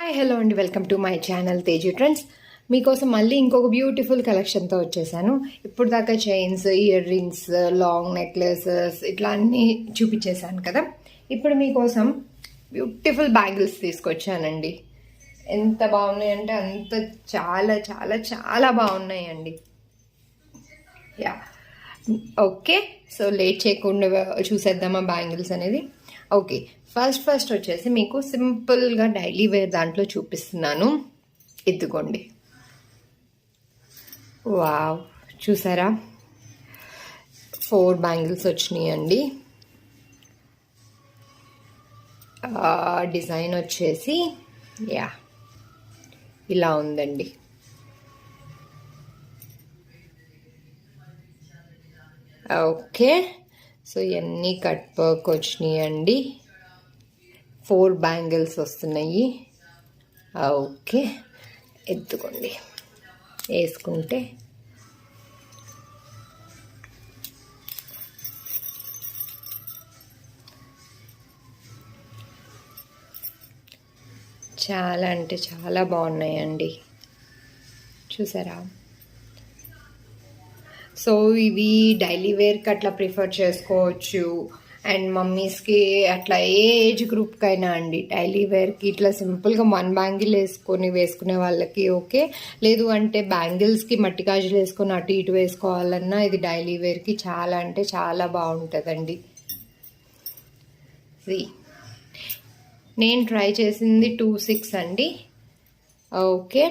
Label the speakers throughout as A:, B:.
A: Hi hello అండి, welcome to my channel Teju trends. మీకోసం మళ్ళీ ఇంకొక బ్యూటిఫుల్ కలెక్షన్తో వచ్చేసాను. ఇప్పుడు దాకా chains, ear rings, long necklaces ఇట్లా అన్నీ చూపించేశాను కదా. ఇప్పుడు మీకోసం బ్యూటిఫుల్ బ్యాంగిల్స్ తీసుకొచ్చానండి. ఎంత బాగున్నాయంటే అంత చాలా చాలా చాలా బాగున్నాయండి. యా ఓకే, సో లేట్ చేయకుండా చూసేద్దామా బ్యాంగిల్స్ అనేది. ఓకే, ఫస్ట్ వచ్చేసి మీకు సింపుల్గా డైలీ వేర్ దాంట్లో చూపిస్తున్నాను. ఇదిగోండి, వావ్, చూసారా 4 బ్యాంగిల్స్ వచ్చినాయండి. డిజైన్ వచ్చేసి యా ఇలా ఉందండి. ఓకే, సో ఇవన్నీ కట్ వర్క్ వచ్చినాయండి. 4 బ్యాంగిల్స్ వస్తున్నాయి. ఓకే, ఎత్తుకోండి, వేసుకుంటే చాలా అంటే చాలా బాగున్నాయండి. చూసారా? సో ఇవి డైలీ వేర్కి అట్లా ప్రిఫర్ చేసుకోవచ్చు. అండ్ మమ్మీస్కి అట్లా ఏ ఏజ్ గ్రూప్కైనా అండి డైలీ వేర్కి ఇట్లా సింపుల్గా 1 బ్యాంగిల్ వేసుకునే వాళ్ళకి ఓకే. లేదు అంటే బ్యాంగిల్స్కి మట్టి గాజులు వేసుకొని అటు ఇటు వేసుకోవాలన్నా ఇది డైలీ వేర్కి చాలా అంటే చాలా బాగుంటుందండి. నేను ట్రై చేసింది 2-6 అండి. ఓకే,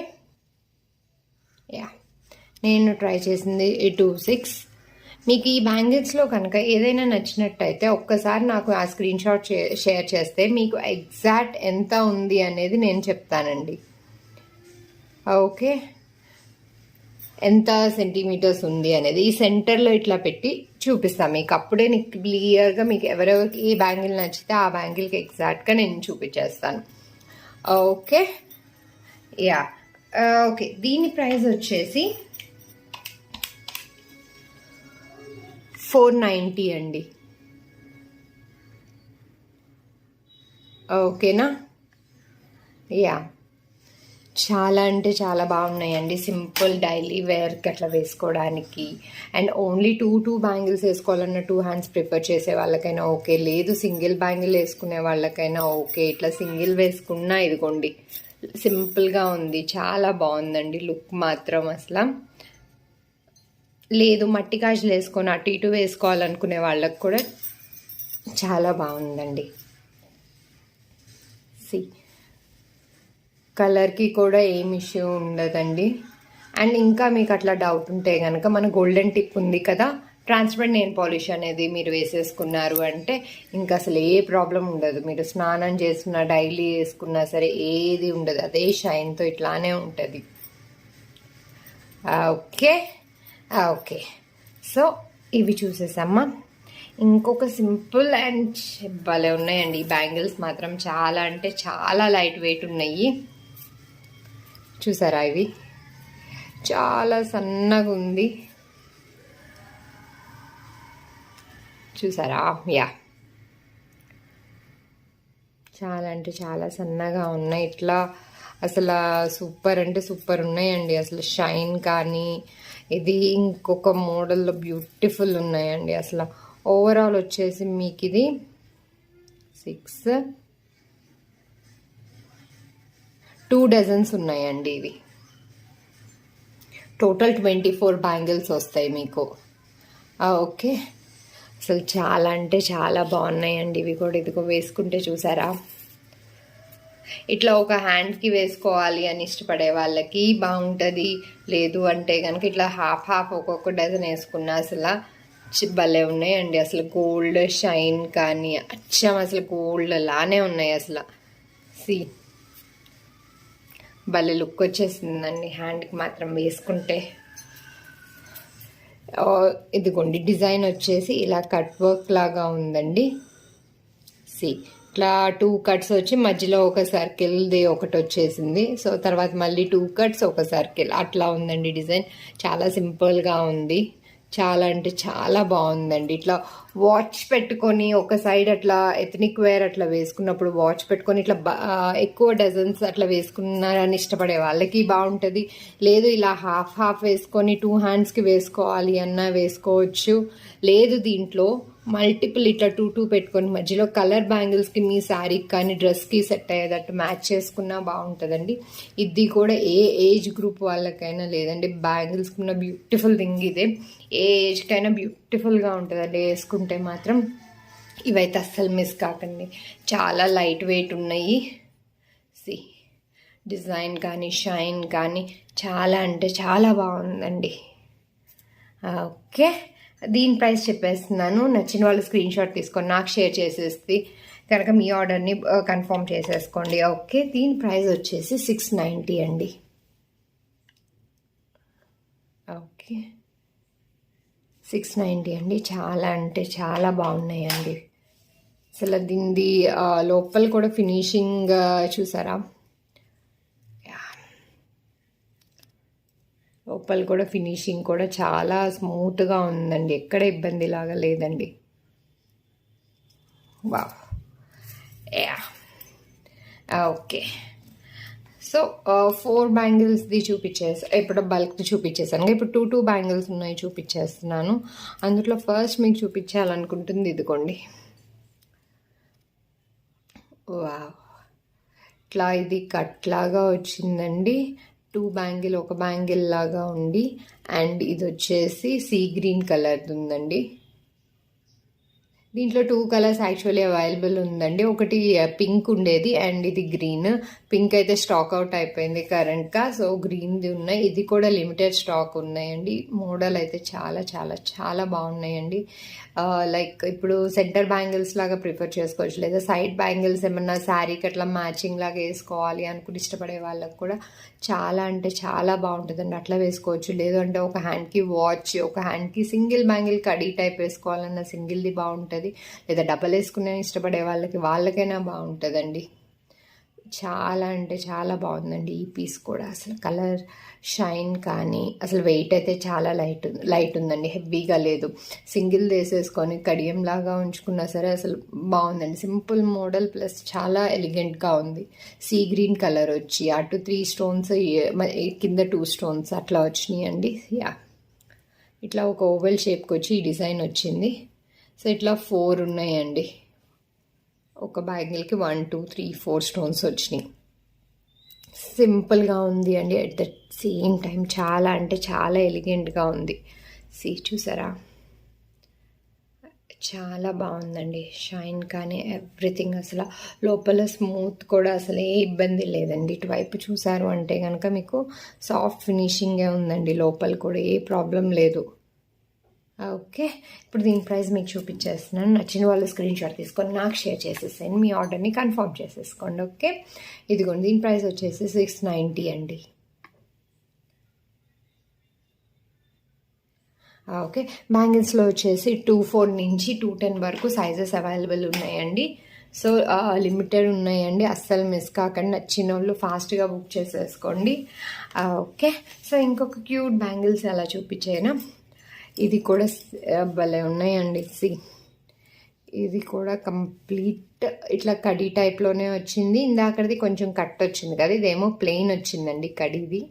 A: యా నేను ట్రై చేసింది 2-6. మీకు ఈ బ్యాంగిల్స్లో కనుక ఏదైనా నచ్చినట్టయితే ఒక్కసారి నాకు ఆ స్క్రీన్ షాట్ షేర్ చేస్తే మీకు ఎగ్జాక్ట్ ఎంత ఉంది అనేది నేను చెప్తానండి. ఓకే, ఎంత సెంటీమీటర్స్ ఉంది అనేది ఈ సెంటర్లో ఇట్లా పెట్టి చూపిస్తాను మీకు. అప్పుడే నీకు క్లియర్గా మీకు ఎవరెవరికి ఏ బ్యాంగిల్ నచ్చితే ఆ బ్యాంగిల్కి ఎగ్జాక్ట్గా నేను చూపించేస్తాను. ఓకే, యా ఓకే, దీని ప్రైస్ వచ్చేసి 490 అండి. ఓకేనా? యా చాలా అంటే చాలా బాగున్నాయండి. సింపుల్ డైలీ వేర్కి అట్లా వేసుకోవడానికి. అండ్ ఓన్లీ 2 బ్యాంగిల్స్ వేసుకోవాలన్న 2 హ్యాండ్స్ ప్రిఫర్ చేసే వాళ్ళకైనా ఓకే. లేదు సింగిల్ బ్యాంగిల్ వేసుకునే వాళ్ళకైనా ఓకే. ఇట్లా సింగిల్ వేసుకున్నా ఇదిగోండి సింపుల్గా ఉంది, చాలా బాగుందండి లుక్ మాత్రం. అసలు లేదు మట్టి గాజులు వేసుకొని అటు ఇటు వేసుకోవాలనుకునే వాళ్ళకి కూడా చాలా బాగుందండి. కలర్కి కూడా ఏం ఇష్యూ ఉండదండి. అండ్ ఇంకా మీకు అట్లా డౌట్ ఉంటే కనుక మన గోల్డెన్ టిప్ ఉంది కదా, ట్రాన్స్పరెంట్ నెయిల్ పాలిష్ అనేది మీరు వేసేసుకున్నారు అంటే ఇంకా అసలు ఏ ప్రాబ్లం ఉండదు. మీరు స్నానం చేస్తున్నా డైలీ వేసుకున్నా సరే ఏది ఉండదు, అదే షైన్తో ఇట్లానే ఉంటుంది. ఓకే ఓకే, సో ఇవి చూసేసమ్మా. ఇంకొక సింపుల్ అండ్ భలే ఉన్నాయండి ఈ బ్యాంగిల్స్ మాత్రం. చాలా అంటే చాలా లైట్ వెయిట్ ఉన్నాయి. చూసారా? ఇవి చాలా సన్నగా ఉంది, చూసారా? యా చాలా అంటే చాలా సన్నగా ఉన్నాయి. ఇట్లా అసలు సూపర్ అంటే సూపర్ ఉన్నాయండి. అసలు షైన్ కానీ ఇది ఇంకొక మోడల్లో బ్యూటిఫుల్ ఉన్నాయండి. అసలు ఓవరాల్ వచ్చేసి మీకు ఇది 2 డజన్స్ ఉన్నాయండి. ఇవి టోటల్ 24 బ్యాంగిల్స్ వస్తాయి మీకు. ఓకే, అసలు చాలా అంటే చాలా బాగున్నాయండి ఇవి కూడా. ఇదిగో వేసుకుంటే చూసారా? ఇట్లా ఒక హ్యాండ్కి వేసుకోవాలి అని ఇష్టపడే వాళ్ళకి బాగుంటుంది. లేదు అంటే కనుక ఇట్లా హాఫ్ ఒక్కొక్క డజన్ వేసుకున్నా అసలు భలే ఉన్నాయండి. అసలు గోల్డ్ షైన్ కానీ అచ్చం అసలు గోల్డ్ లానే ఉన్నాయి. అసలు భలే లుక్ వచ్చేసిందండి హ్యాండ్కి మాత్రం వేసుకుంటే. ఇదిగోండి డిజైన్ వచ్చేసి ఇలా కట్ వర్క్ లాగా ఉందండి. ఇట్లా 2 కట్స్ వచ్చి మధ్యలో ఒక సర్కిల్ది ఒకటి వచ్చేసింది. సో తర్వాత మళ్ళీ 2 కట్స్ ఒక సర్కిల్ అట్లా ఉందండి డిజైన్. చాలా సింపుల్గా ఉంది. చాలా అంటే చాలా బాగుందండి. ఇట్లా వాచ్ పెట్టుకొని ఒక సైడ్ అట్లా ఎథనిక్ వేర్ అట్లా వేసుకున్నప్పుడు వాచ్ పెట్టుకొని ఇట్లా ఎక్కువ డజన్స్ అట్లా వేసుకున్నారని ఇష్టపడే వాళ్ళకి బాగుంటుంది. లేదు ఇలా హాఫ్ హాఫ్ వేసుకొని 2 హ్యాండ్స్కి వేసుకోవాలి అన్నా వేసుకోవచ్చు. లేదు దీంట్లో మల్టిపుల్ ఇట్లా 2 పెట్టుకొని మధ్యలో కలర్ బ్యాంగిల్స్కి మీ శారీకి కానీ డ్రెస్కి సెట్ అయ్యేటట్టు మ్యాచ్ చేసుకున్నా బాగుంటుందండి. ఇది కూడా ఏ ఏజ్ గ్రూప్ వాళ్ళకైనా లేదండి, బ్యాంగిల్స్కి ఉన్న బ్యూటిఫుల్ థింగ్ ఇదే. ఏ ఏజ్కైనా బ్యూటిఫుల్గా ఉంటుందండి వేసుకుంటే మాత్రం. ఇవైతే అస్సలు మిస్ కాకండి, చాలా లైట్ వెయిట్ ఉన్నాయి. సి డిజైన్ కానీ షైన్ కానీ చాలా అంటే చాలా బాగుందండి. ఓకే, దీని ప్రైస్ చెప్పేస్తున్నాను. నచ్చిన వాళ్ళు స్క్రీన్ షాట్ తీసుకొని నాకు షేర్ చేసేసి కనుక మీ ఆర్డర్ని కన్ఫర్మ్ చేసేసుకోండి. ఓకే, దీని ప్రైస్ వచ్చేసి 690 అండి. ఓకే, 690 అండి. చాలా అంటే చాలా బాగున్నాయండి. అసలు దీనిది లోపల కూడా ఫినిషింగ్ చూసారా, లోపల కూడా ఫినిషింగ్ కూడా చాలా స్మూత్గా ఉందండి, ఎక్కడ ఇబ్బంది లాగా లేదండి. Wow, okay. సో 4 బ్యాంగిల్స్ది ఇప్పుడు బల్క్ది చూపించేసాను. ఇప్పుడు 2 బ్యాంగిల్స్ ఉన్నాయి చూపించేస్తున్నాను. అందులో ఫస్ట్ మీకు చూపించాలనుకుంటుంది ఇదిగోండి. వావ్, ఇట్లా ఇది కట్ లాగా వచ్చిందండి. 2 బ్యాంగిల్ ఒక బ్యాంగిల్ లాగా ఉండి, అండ్ ఇది వచ్చేసి సీ గ్రీన్ కలర్ ఉందండి. దీంట్లో 2 కలర్స్ యాక్చువల్లీ అవైలబుల్ ఉందండి. ఒకటి పింక్ ఉండేది అండ్ ఇది గ్రీన్. పింక్ అయితే స్టాక్ అవుట్ అయిపోయింది కరెంట్గా, సో గ్రీన్ది ఉన్నాయి. ఇది కూడా లిమిటెడ్ స్టాక్ ఉన్నాయండి. మోడల్ అయితే చాలా చాలా చాలా బాగున్నాయండి. లైక్ ఇప్పుడు సెంటర్ బ్యాంగిల్స్ లాగా ప్రిఫర్ చేసుకోవచ్చు, లేదా సైడ్ బ్యాంగిల్స్ ఏమన్నా శారీకి అట్లా మ్యాచింగ్ లాగా వేసుకోవాలి అనుకుని ఇష్టపడే వాళ్ళకి కూడా చాలా అంటే చాలా బాగుంటుందండి, అట్లా వేసుకోవచ్చు. లేదంటే ఒక హ్యాండ్కి వాచ్, ఒక హ్యాండ్కి సింగిల్ బ్యాంగిల్ కడీ టైప్ వేసుకోవాలన్న సింగిల్ది బాగుంటుంది, లేదా డబల్ వేసుకునే ఇష్టపడే వాళ్ళకైనా బాగుంటుందండి. చాలా అంటే చాలా బాగుందండి ఈ పీస్ కూడా. అసలు కలర్ షైన్ కానీ అసలు వెయిట్ అయితే చాలా లైట్ ఉందండి, హెవీగా లేదు. సింగిల్ వేసేసుకొని కడియం లాగా ఉంచుకున్నా సరే అసలు బాగుందండి. సింపుల్ మోడల్ ప్లస్ చాలా ఎలిగెంట్గా ఉంది. సీ గ్రీన్ కలర్ వచ్చి అటు 3 స్టోన్స్ కింద 2 స్టోన్స్ అట్లా వచ్చినాయి అండి. యా, ఇట్లా ఒక ఓవెల్ షేప్కి వచ్చి ఈ డిజైన్ వచ్చింది. సో ఇట్లా 4 ఉన్నాయండి. ఒక బ్యాంగిల్కి 1 2 3 4 స్టోన్స్ వచ్చినాయి. సింపుల్గా ఉంది అండి, అట్ ద సేమ్ టైం చాలా అంటే చాలా ఎలిగెంట్గా ఉంది. చూసారా, చాలా బాగుందండి. షైన్ కానీ ఎవ్రీథింగ్, అసలు లోపల స్మూత్ కూడా అసలు ఏ ఇబ్బంది లేదండి. ఇటువైపు చూసారు అంటే కనుక మీకు సాఫ్ట్ ఫినిషింగే ఉందండి, లోపల కూడా ఏ ప్రాబ్లం లేదు. ఓకే, ఇప్పుడు దీని ప్రైస్ మీకు చూపించేస్తున్నాను. నచ్చిన వాళ్ళు స్క్రీన్ షాట్ తీసుకొని నాకు షేర్ చేసేసేయండి, మీ ఆర్డర్ని కన్ఫర్మ్ చేసేసుకోండి. ఓకే, ఇదిగోండి దీని ప్రైస్ వచ్చేసి 690 అండి. ఓకే, బ్యాంగిల్స్లో వచ్చేసి 2-4 నుంచి 2-10 వరకు సైజెస్ అవైలబుల్ ఉన్నాయండి. సో లిమిటెడ్ ఉన్నాయండి, అస్సలు మిస్ కాకండి. నచ్చిన వాళ్ళు ఫాస్ట్గా బుక్ చేసేసుకోండి. ఓకే, సో ఇంకొక క్యూట్ బ్యాంగిల్స్ అలా చూపించేనా. ఇది కూడా భలే ఉన్నాయండి. ఇది కూడా కంప్లీట్ ఇట్లా కడీ టైప్లోనే వచ్చింది. ఇందాకది కొంచెం కట్ వచ్చింది కదా, ఇదేమో ప్లెయిన్ వచ్చిందండి కడీది.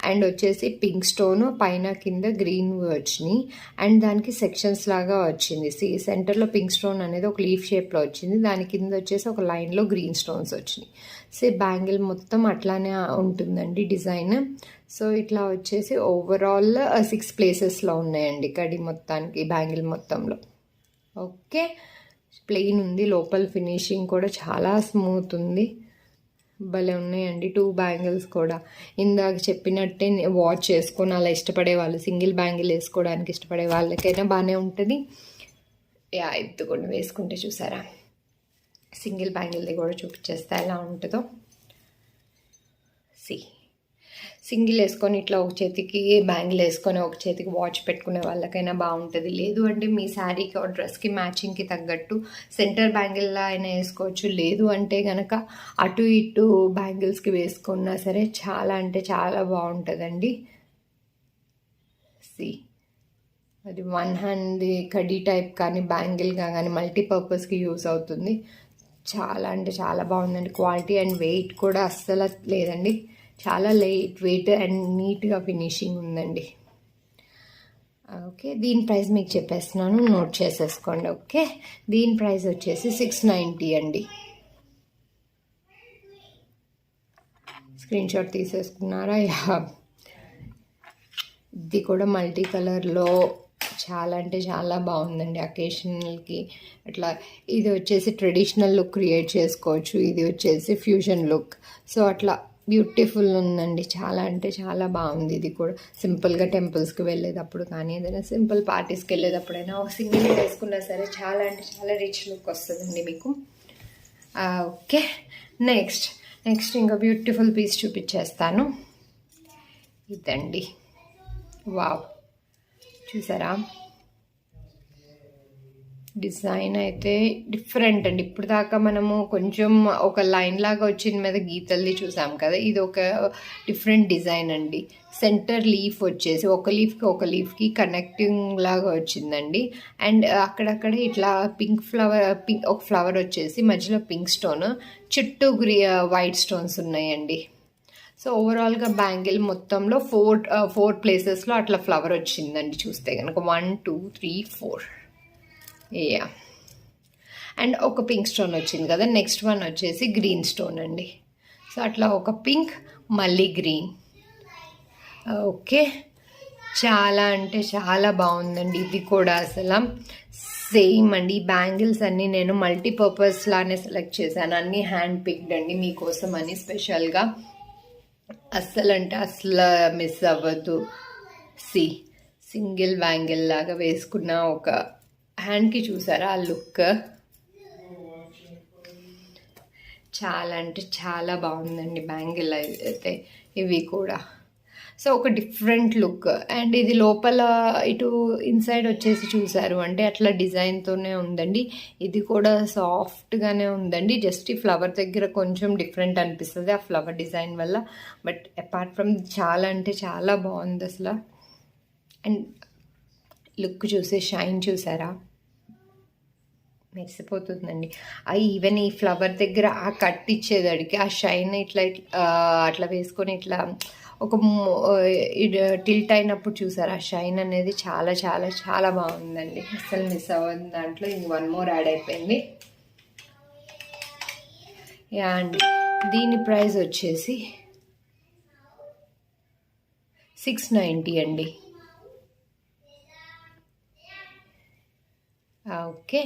A: అండ్ వచ్చేసి పింక్ స్టోన్ పైన కింద గ్రీన్ వచ్చినాయి, అండ్ దానికి సెక్షన్స్ లాగా వచ్చింది. సెంటర్లో పింక్ స్టోన్ అనేది ఒక లీఫ్ షేప్లో వచ్చింది, దాని కింద వచ్చేసి ఒక లైన్లో గ్రీన్ స్టోన్స్ వచ్చినాయి. బ్యాంగిల్ మొత్తం అట్లానే ఉంటుందండి డిజైన్. సో ఇట్లా వచ్చేసి ఓవరాల్ 6 ప్లేసెస్లో ఉన్నాయండి కడి మొత్తానికి, బ్యాంగిల్ మొత్తంలో. ఓకే, ప్లెయిన్ ఉంది, లోపల ఫినిషింగ్ కూడా చాలా స్మూత్ ఉంది, భలే ఉన్నాయండి. 2 బ్యాంగిల్స్ కూడా ఇందాక చెప్పినట్టే వాచ్ చేసుకొని అలా ఇష్టపడే వాళ్ళు, సింగిల్ బ్యాంగిల్ వేసుకోవడానికి ఇష్టపడే వాళ్ళకైనా బాగానే ఉంటుంది. ఎత్తుకొని వేసుకుంటే చూసారా, సింగిల్ బ్యాంగిల్ది కూడా చూపించేస్తే ఎలా ఉంటుందో. సింగిల్ వేసుకొని ఇట్లా ఒక చేతికి బ్యాంగిల్ వేసుకొని ఒక చేతికి వాచ్ పెట్టుకునే వాళ్ళకైనా బాగుంటుంది. లేదు అంటే మీ శారీకి ఒక డ్రెస్కి మ్యాచింగ్కి తగ్గట్టు సెంటర్ బ్యాంగిల్లా అయినా వేసుకోవచ్చు. లేదు అంటే కనుక అటు ఇటు బ్యాంగిల్స్కి వేసుకున్నా సరే చాలా అంటే చాలా బాగుంటుందండి. అది వన్ హ్యాండ్ కడీ టైప్ కానీ బ్యాంగిల్గా కానీ మల్టీపర్పస్కి యూస్ అవుతుంది. చాలా అంటే చాలా బాగుందండి. క్వాలిటీ అండ్ వెయిట్ కూడా అస్సలు లేదండి. చాలా లైట్ వెయిట్ అండ్ నీట్గా ఫినిషింగ్ ఉందండి. ఓకే, దీని ప్రైస్ మీకు చెప్పేస్తున్నాను, నోట్ చేసేసుకోండి. ఓకే, దీని ప్రైస్ వచ్చేసి 690 అండి. స్క్రీన్ షాట్ తీసేసుకున్నారా? ఇది కూడా మల్టీ కలర్లో చాలా అంటే చాలా బాగుందండి. అకేషనల్కి అట్లా ఇది వచ్చేసి ట్రెడిషనల్ లుక్ క్రియేట్ చేసుకోవచ్చు, ఇది వచ్చేసి ఫ్యూజన్ లుక్. సో అట్లా బ్యూటిఫుల్ ఉందండి. చాలా అంటే చాలా బాగుంది. ఇది కూడా సింపుల్గా టెంపుల్స్కి వెళ్ళేటప్పుడు కానీ ఏదైనా సింపుల్ పార్టీస్కి వెళ్ళేటప్పుడైనా సింగిల్ వేసుకున్నా సరే చాలా అంటే చాలా రిచ్ లుక్ వస్తుందండి మీకు. ఓకే, నెక్స్ట్ ఇంకా బ్యూటిఫుల్ పీస్ చూపించేస్తాను. ఇదండి, వావ్, చూసారా? డిజైన్ అయితే డిఫరెంట్ అండి. ఇప్పుడు దాకా మనము కొంచెం ఒక లైన్ లాగా వచ్చిన మీద గీతల్ని చూసాం కదా, ఇది ఒక డిఫరెంట్ డిజైన్ అండి. సెంటర్ లీఫ్ వచ్చేసి ఒక లీఫ్కి కనెక్టింగ్ లాగా వచ్చిందండి. అండ్ అక్కడక్కడ ఇట్లా ఒక ఫ్లవర్ వచ్చేసి మధ్యలో పింక్ స్టోన్, చుట్టూ వైట్ స్టోన్స్ ఉన్నాయండి. సో ఓవరాల్గా బ్యాంగిల్ మొత్తంలో ఫోర్ ప్లేసెస్లో అట్లా ఫ్లవర్ వచ్చిందండి. చూస్తే కనుక 1 2 3 4 అండ్ ఒక పింక్ స్టోన్ వచ్చింది కదా. నెక్స్ట్ వన్ వచ్చేసి గ్రీన్ స్టోన్ అండి. సో అట్లా ఒక పింక్ మళ్ళీ గ్రీన్. ఓకే, చాలా అంటే చాలా బాగుందండి. ఇది కూడా అసలు సేమ్ అండి. ఈ బ్యాంగిల్స్ అన్నీ నేను మల్టీపర్పస్ లానే సెలెక్ట్ చేశాను, అన్నీ హ్యాండ్ పిక్డ్ అండి మీకోసం అని స్పెషల్గా. అస్సలు అంటే అసలు మిస్ అవ్వద్దు. సింగిల్ బ్యాంగిల్ లాగా వేసుకున్న ఒక హ్యాండ్కి చూసారా ఆ లుక్? చాలా అంటే చాలా బాగుందండి బ్యాంగిల్ అయితే ఇవి కూడా. సో ఒక డిఫరెంట్ లుక్. అండ్ ఇది లోపల ఇటు ఇన్సైడ్ వచ్చేసి చూసారు అంటే అట్లా డిజైన్తోనే ఉందండి. ఇది కూడా సాఫ్ట్గానే ఉందండి. జస్ట్ ఈ ఫ్లవర్ దగ్గర కొంచెం డిఫరెంట్ అనిపిస్తుంది ఆ ఫ్లవర్ డిజైన్ వల్ల. బట్ అపార్ట్ ఫ్రమ్ చాలా అంటే చాలా బాగుంది అసలు. అండ్ లుక్ చూసే షైన్ చూసారా? మెరిసిపోతుందండి. ఈవెన్ ఈ ఫ్లవర్ దగ్గర ఆ కట్ ఇచ్చేదాడికి ఆ షైన్ ఇట్లా అట్లా వేసుకొని ఇట్లా ఒక టిల్ట్ అయినప్పుడు చూసారు ఆ షైన్ అనేది చాలా చాలా చాలా బాగుందండి. అసలు మిస్ అవ్వదు. దాంట్లో ఇంక 1 more యాడ్ అయిపోయింది. అండ్ దీని ప్రైస్ వచ్చేసి 690 అండి. ఓకే,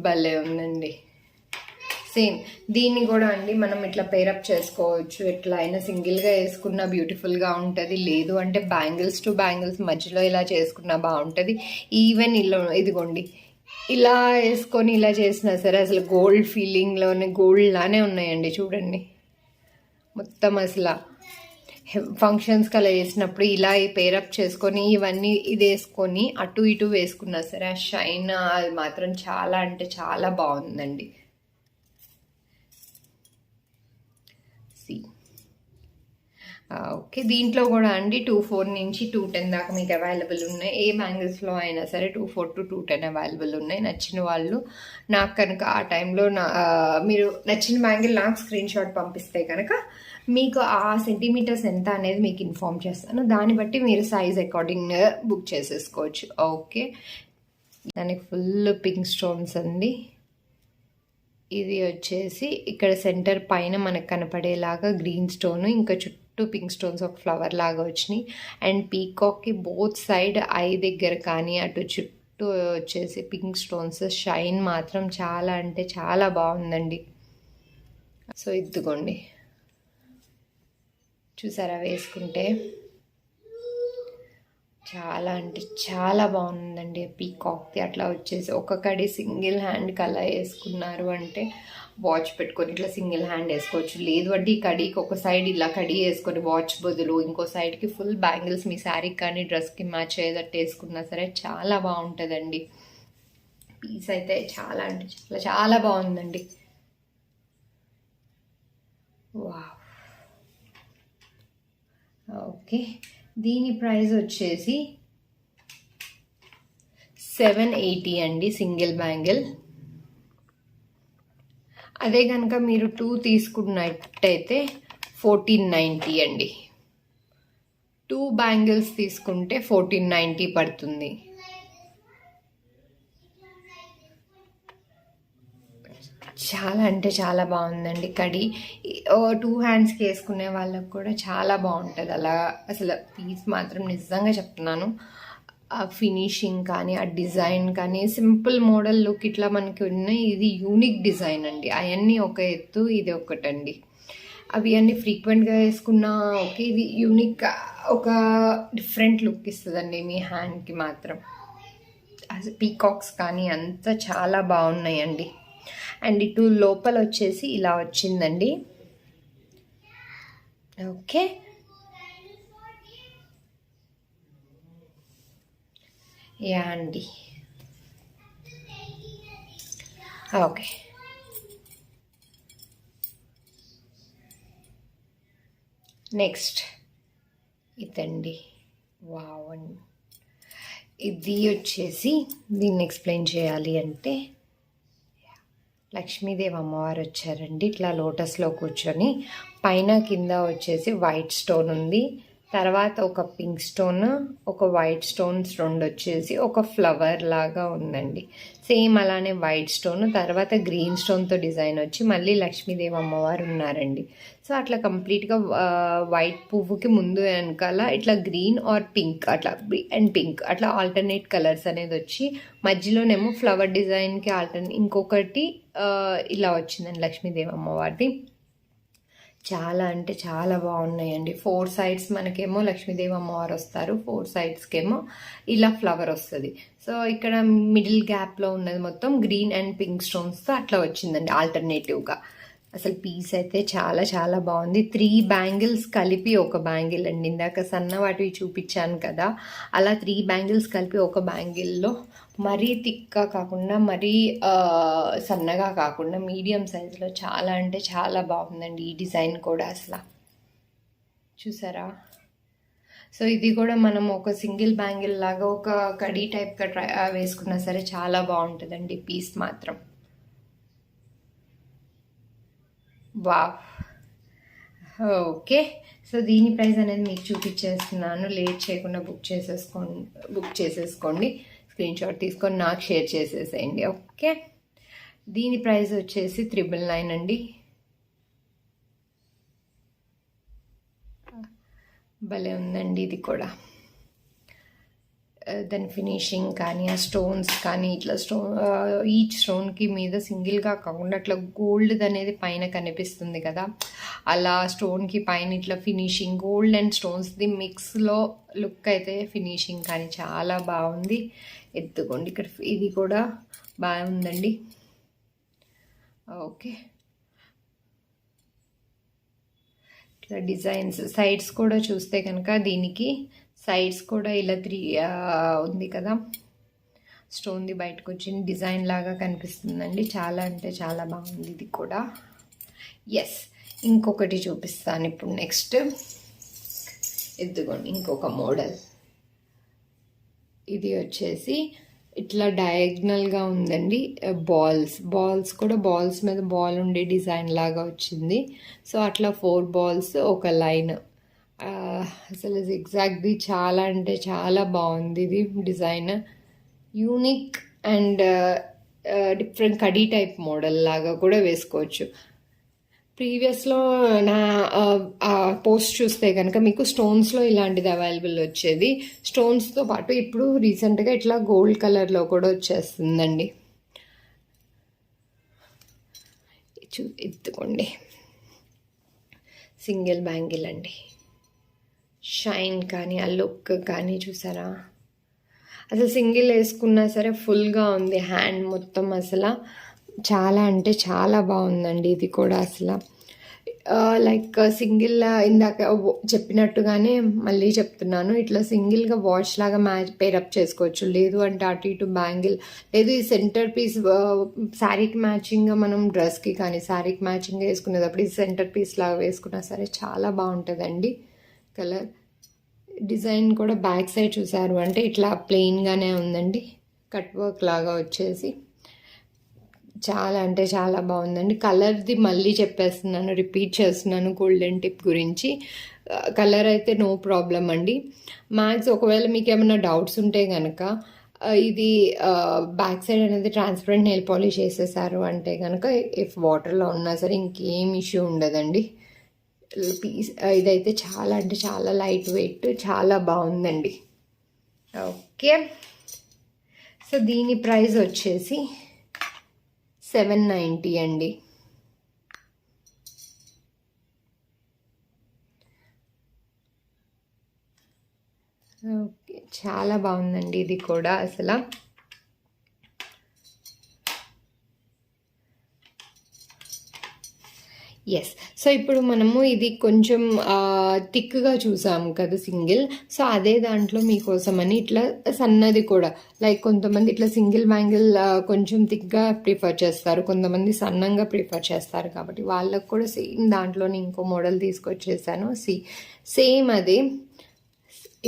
A: భలే ఉందండి. సేమ్ దీన్ని కూడా అండి మనం ఇట్లా పేరప్ చేసుకోవచ్చు. ఎట్లా అయినా సింగిల్గా వేసుకున్నా బ్యూటిఫుల్గా ఉంటుంది. లేదు అంటే బ్యాంగిల్స్ టు బ్యాంగిల్స్ మధ్యలో ఇలా చేసుకున్నా బాగుంటుంది. ఈవెన్ ఇదిగోండి ఇలా వేసుకొని ఇలా చేసినా సరే అసలు గోల్డ్ ఫీలింగ్లోనే గోల్డ్ లానే ఉన్నాయండి. చూడండి మొత్తం అసలు ఫంక్షన్స్కి అలా వేసినప్పుడు ఇలా పేరప్ చేసుకొని ఇవన్నీ ఇది వేసుకొని అటు ఇటు వేసుకున్నా సరే ఆ షైన్ అది మాత్రం చాలా అంటే చాలా బాగుందండి. ఓకే, దీంట్లో కూడా అండి 24 నుంచి 210 దాకా మీకు అవైలబుల్ ఉన్నాయి. ఏ బ్యాంగిల్స్లో అయినా సరే 24 to 210 అవైలబుల్ ఉన్నాయి. నచ్చిన వాళ్ళు నాకు కనుక ఆ టైంలో మీరు నచ్చిన బ్యాంగిల్ నాకు స్క్రీన్ షాట్ పంపిస్తే కనుక మీకు ఆ సెంటీమీటర్స్ ఎంత అనేది మీకు ఇన్ఫార్మ్ చేస్తాను. దాన్ని బట్టి మీరు సైజ్ అకార్డింగ్ బుక్ చేసేసుకోవచ్చు. ఓకే, దానికి ఫుల్ పింక్ స్టోన్స్ అండి. ఇది వచ్చేసి ఇక్కడ సెంటర్ పైన మనకు కనపడేలాగా గ్రీన్ స్టోన్, ఇంకా చుట్టూ పింక్ స్టోన్స్ ఒక ఫ్లవర్ లాగా వచ్చినాయి. అండ్ పీకాక్కి బోత్ సైడ్ ఐ దగ్గర కానీ అటు చుట్టూ వచ్చేసి పింక్ స్టోన్స్. షైన్ మాత్రం చాలా అంటే చాలా బాగుందండి. సో ఇదిగోండి చూసారా వేసుకుంటే చాలా అంటే చాలా బాగుందండి. పీకాక్ది అట్లా వచ్చేసి ఒక కడి సింగిల్ హ్యాండ్కి అలా వేసుకున్నారు అంటే వాచ్ పెట్టుకొని ఇట్లా సింగిల్ హ్యాండ్ వేసుకోవచ్చు. లేదు అంటే ఈ కడీకి ఒక సైడ్ ఇలా కడీ వేసుకొని వాచ్ బదులు ఇంకో సైడ్కి ఫుల్ బ్యాంగిల్స్ మీ శారీకి కానీ డ్రెస్కి మ్యాచ్ అయ్యేటట్టు వేసుకున్నా సరే చాలా బాగుంటుందండి. పీస్ అయితే చాలా అంటే చాలా చాలా బాగుందండి. Wow, okay. ఓకే, దీని ప్రైస్ వచ్చేసి 780 అండి సింగిల్ బ్యాంగిల్. అదే కనుక మీరు 2 తీసుకున్నట్టయితే 1490 అండి. 2 బ్యాంగిల్స్ తీసుకుంటే 1490 పడుతుంది. చాలా అంటే చాలా బాగుందండి కడి. 2 హ్యాండ్స్కి వేసుకునే వాళ్ళకు కూడా చాలా బాగుంటుంది అలా. అసలు పీస్ మాత్రం నిజంగా చెప్తున్నాను, ఆ ఫినిషింగ్ కానీ ఆ డిజైన్ కానీ సింపుల్ మోడల్ లుక్ ఇట్లా మనకి ఉన్నాయి. ఇది యూనిక్ డిజైన్ అండి. అవన్నీ ఒక ఎత్తు, ఇది ఒకటండి. అవి అన్నీ ఫ్రీక్వెంట్గా వేసుకున్నా ఓకే, ఇది యూనిక్ ఒక డిఫరెంట్ లుక్ ఇస్తుందండి మీ హ్యాండ్కి మాత్రం. పీకాక్స్ కానీ అంతా చాలా బాగున్నాయండి. అండ్ ఇటు లోపల వచ్చేసి ఇలా వచ్చిందండి. ఓకే, యా అండి. ఓకే, నెక్స్ట్ ఇదండి. వావ్, ఇది వచ్చేసి దీన్ని ఎక్స్ప్లెయిన్ చేయాలి అంటే లక్ష్మీదేవి అమ్మవారు వచ్చారండి. ఇట్లా లోటస్లో కూర్చొని పైన కింద వచ్చేసి వైట్ స్టోన్ ఉంది, తర్వాత ఒక పింక్ స్టోన్, ఒక వైట్ స్టోన్స్ 2 వచ్చేసి ఒక ఫ్లవర్ లాగా ఉందండి. సేమ్ అలానే వైట్ స్టోన్, తర్వాత గ్రీన్ స్టోన్తో డిజైన్ వచ్చి మళ్ళీ లక్ష్మీదేవి అమ్మవారు ఉన్నారండి. సో అట్లా కంప్లీట్గా వైట్ పువ్వుకి ముందు వెనకాల ఇట్లా గ్రీన్ ఆర్ పింక్ అట్లా అండ్ పింక్ అట్లా ఆల్టర్నేట్ కలర్స్ అనేది వచ్చి మధ్యలోనేమో ఫ్లవర్ డిజైన్కి ఇంకొకటి ఇలా వచ్చిందండి లక్ష్మీదేవి అమ్మవారిది. చాలా అంటే చాలా బాగున్నాయండి. 4 సైడ్స్ మనకేమో లక్ష్మీదేవి అమ్మవారు వస్తారు, 4 సైడ్స్కేమో ఇలా ఫ్లవర్ వస్తుంది. సో ఇక్కడ మిడిల్ గ్యాప్లో ఉన్నది మొత్తం గ్రీన్ అండ్ పింక్ స్టోన్స్తో అట్లా వచ్చిందండి ఆల్టర్నేటివ్గా. అసలు పీస్ అయితే చాలా చాలా బాగుంది. 3 బ్యాంగిల్స్ కలిపి ఒక బ్యాంగిల్ అండి. ఇందాక సన్న వాటివి చూపించాను కదా, అలా 3 బ్యాంగిల్స్ కలిపి ఒక బ్యాంగిల్లో మరీ థిక్గా కాకుండా మరీ సన్నగా కాకుండా మీడియం సైజులో చాలా అంటే చాలా బాగుందండి. ఈ డిజైన్ కూడా అసలు చూసారా. సో ఇది కూడా మనం ఒక సింగిల్ బ్యాంగిల్ లాగా ఒక కడీ టైప్గా వేసుకున్నా సరే చాలా బాగుంటుందండి పీస్ మాత్రం. Wow, okay. సో దీని ప్రైస్ అనేది మీకు చూపించేస్తున్నాను. లేట్ చేయకుండా బుక్ చేసేసుకోండి. స్క్రీన్ షాట్ తీసుకొని నాకు షేర్ చేసేసేయండి. ఓకే, దీని ప్రైస్ వచ్చేసి 999 అండి. భలే ఉందండి ఇది కూడా. దాని ఫినిషింగ్ కానీ ఆ స్టోన్స్ కానీ ఇట్లా ఈచ్ స్టోన్కి మీద సింగిల్గా కాకుండా అట్లా గోల్డ్ అనేది పైన కనిపిస్తుంది కదా, అలా స్టోన్కి పైన ఇట్లా ఫినిషింగ్ గోల్డ్ అండ్ స్టోన్స్ది మిక్స్లో లుక్ అయితే ఫినిషింగ్ కానీ చాలా బాగుంది. ఎత్తుకోండి, ఇక్కడ ఇది కూడా బాగుందండి. ఓకే, ఇట్లా డిజైన్స్ సైడ్స్ కూడా చూస్తే కనుక దీనికి సైడ్స్ కూడా ఇలా 3 ఉంది కదా, స్టోన్ది బయటకు వచ్చిన డిజైన్ లాగా కనిపిస్తుందండి. చాలా అంటే చాలా బాగుంది ఇది కూడా. ఎస్, ఇంకొకటి చూపిస్తాను ఇప్పుడు. నెక్స్ట్ ఎద్దుకోండి ఇంకొక మోడల్. ఇది వచ్చేసి ఇట్లా డయాగ్నల్గా ఉందండి. బాల్స్ కూడా బాల్స్ మీద బాల్ ఉండే డిజైన్ లాగా వచ్చింది. సో అట్లా 4 బాల్స్ ఒక లైన్. అసలు ఎగ్జాక్ట్లీ చాలా అంటే చాలా బాగుంది ఇది design. Unique and different khadi type model లాగా కూడా వేసుకోవచ్చు. ప్రీవియస్లో నా పోస్ట్ చూస్తే కనుక మీకు స్టోన్స్లో ఇలాంటిది అవైలబుల్ వచ్చేది. స్టోన్స్తో పాటు ఇప్పుడు రీసెంట్గా ఇట్లా గోల్డ్ కలర్లో కూడా వచ్చేస్తుందండి. ఎత్తుకోండి, సింగిల్ బ్యాంగిల్ అండి. షైన్ కానీ ఆ లుక్ కానీ చూసారా, అసలు సింగిల్ వేసుకున్నా సరే ఫుల్గా ఉంది హ్యాండ్ మొత్తం. అసలు చాలా అంటే చాలా బాగుందండి ఇది కూడా. అసలు లైక్ సింగిల్ ఇందాక చెప్పినట్టుగానే మళ్ళీ చెప్తున్నాను, ఇట్లా సింగిల్గా వాచ్ లాగా పేరప్ చేసుకోవచ్చు. లేదు అంటే అటు ఇటు బ్యాంగిల్, లేదు ఈ సెంటర్ పీస్ శారీకి మ్యాచింగ్గా మనం డ్రెస్కి కానీ శారీకి మ్యాచింగ్గా వేసుకునేటప్పుడు ఈ సెంటర్ పీస్ లాగా వేసుకున్నా సరే చాలా బాగుంటుందండి కలర్. డిజైన్ కూడా బ్యాక్ సైడ్ చూసారు అంటే ఇట్లా ప్లెయిన్గానే ఉందండి, కట్ వర్క్ లాగా వచ్చేసి చాలా అంటే చాలా బాగుందండి. కలర్ది మళ్ళీ చెప్పేస్తున్నాను, రిపీట్ చేస్తున్నాను గోల్డెన్ టిప్ గురించి. కలర్ అయితే నో ప్రాబ్లం అండి. మ్యాక్స్ ఒకవేళ మీకు ఏమైనా డౌట్స్ ఉంటే కనుక ఇది బ్యాక్ సైడ్ అనేది ట్రాన్స్పరెంట్ నెయిల్ పాలిష్ వేసేసారు అంటే కనుక ఇఫ్ వాటర్లో ఉన్నా సరే ఇంకేం ఇష్యూ ఉండదండి. పీస్ ఇదైతే చాలా అంటే చాలా లైట్ వెయిట్, చాలా బాగుందండి. ఓకే, సో దీని ప్రైస్ వచ్చేసి 790 అండి. ఓకే, చాలా బాగుందండి ఇది కూడా అసలు. ఎస్, సో ఇప్పుడు మనము ఇది కొంచెం థిక్గా చూసాము కదా సింగిల్, సో అదే దాంట్లో మీకోసమని ఇట్లా సన్నది కూడా, లైక్ కొంతమంది ఇట్లా సింగిల్ బ్యాంగిల్ కొంచెం థిక్గా ప్రిఫర్ చేస్తారు, కొంతమంది సన్నంగా ప్రిఫర్ చేస్తారు, కాబట్టి వాళ్ళకు కూడా సేమ్ దాంట్లోనే ఇంకో మోడల్ తీసుకొచ్చేసాను. సేమ్ అదే,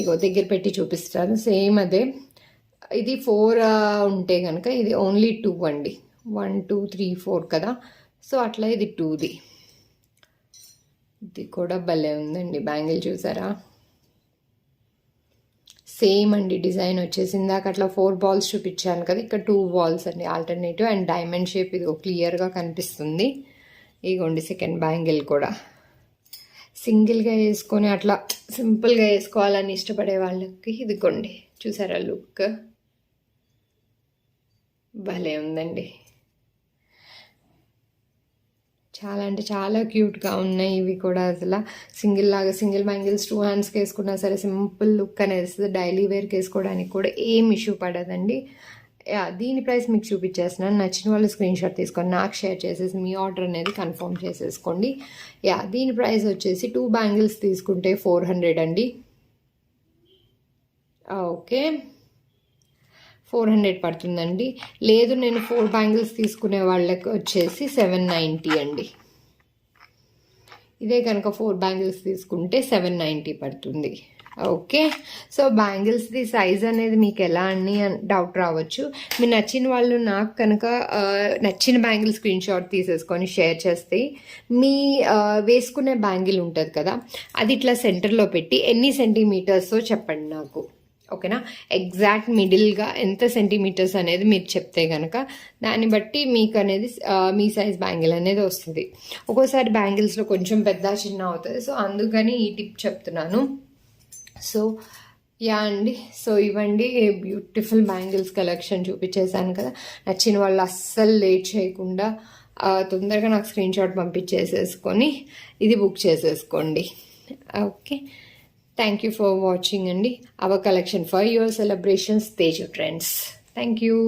A: ఇగో దగ్గర పెట్టి చూపిస్తాను, సేమ్ అదే. ఇది 4 ఉంటే కనుక ఇది ఓన్లీ 2 అండి, 1 2 3 4 కదా, సో అట్లా ఇది 2ది. ఇది కూడా భలే ఉందండి బ్యాంగిల్, చూసారా? సేమ్ అండి డిజైన్ వచ్చేసి ఇందాక అట్లా 4 బాల్స్ చూపించాను కదా, ఇక్కడ 2 బాల్స్ అండి ఆల్టర్నేటివ్, అండ్ డైమండ్ షేప్ ఇది క్లియర్గా కనిపిస్తుంది. ఇగోండి సెకండ్ బ్యాంగిల్ కూడా సింగిల్గా వేసుకొని అట్లా సింపుల్గా వేసుకోవాలని ఇష్టపడే వాళ్ళకి ఇదిగోండి, చూసారా లుక్ భలే ఉందండి. చాలా అంటే చాలా క్యూట్గా ఉన్నాయి ఇవి కూడా. అసలు సింగిల్ బ్యాంగిల్స్ 2 హ్యాండ్స్కి వేసుకున్నా సరే సింపుల్ లుక్ అనేది వస్తుంది. డైలీ వేర్కి వేసుకోవడానికి కూడా ఏం ఇష్యూ పడదండి. దీని ప్రైస్ మీకు చూపించేస్తున్నాను. నచ్చిన వాళ్ళు స్క్రీన్ షాట్ తీసుకొని నాకు షేర్ చేసేసి మీ ఆర్డర్ అనేది కన్ఫర్మ్ చేసేసుకోండి. దీని ప్రైస్ వచ్చేసి 2 బ్యాంగిల్స్ తీసుకుంటే 400 అండి. ఓకే, 400 పడుతుందండి. లేదు నేను 4 బ్యాంగిల్స్ తీసుకునే వాళ్ళకి వచ్చేసి 790 అండి. ఇదే కనుక 4 బ్యాంగిల్స్ తీసుకుంటే 790 పడుతుంది. ఓకే, సో బ్యాంగిల్స్ది సైజ్ అనేది మీకు ఎలా అని డౌట్ రావచ్చు. మీరు నచ్చిన వాళ్ళు నాకు కనుక నచ్చిన బ్యాంగిల్ స్క్రీన్ షాట్ తీసేసుకొని షేర్ చేస్తే మీ వేసుకునే బ్యాంగిల్ ఉంటుంది కదా, అది ఇట్లా సెంటర్లో పెట్టి ఎన్ని సెంటీమీటర్సో చెప్పండి నాకు. ఓకేనా, ఎగ్జాక్ట్ మిడిల్గా ఎంత సెంటీమీటర్స్ అనేది మీరు చెప్తే కనుక దాన్ని బట్టి మీకు అనేది మీ సైజ్ బ్యాంగిల్ అనేది వస్తుంది. ఒక్కోసారి బ్యాంగిల్స్లో కొంచెం పెద్ద చిన్న అవుతుంది, సో అందుకని ఈ టిప్ చెప్తున్నాను. సో అండి, సో ఇవ్వండి బ్యూటిఫుల్ బ్యాంగిల్స్ కలెక్షన్ చూపించేశాను కదా. నచ్చిన వాళ్ళు అస్సలు లేట్ చేయకుండా తొందరగా నాకు స్క్రీన్ షాట్ పంపించేసేసుకొని ఇది బుక్ చేసేసుకోండి. Okay, thank you for watching our collection for your celebrations, Teju Trends. Thank you.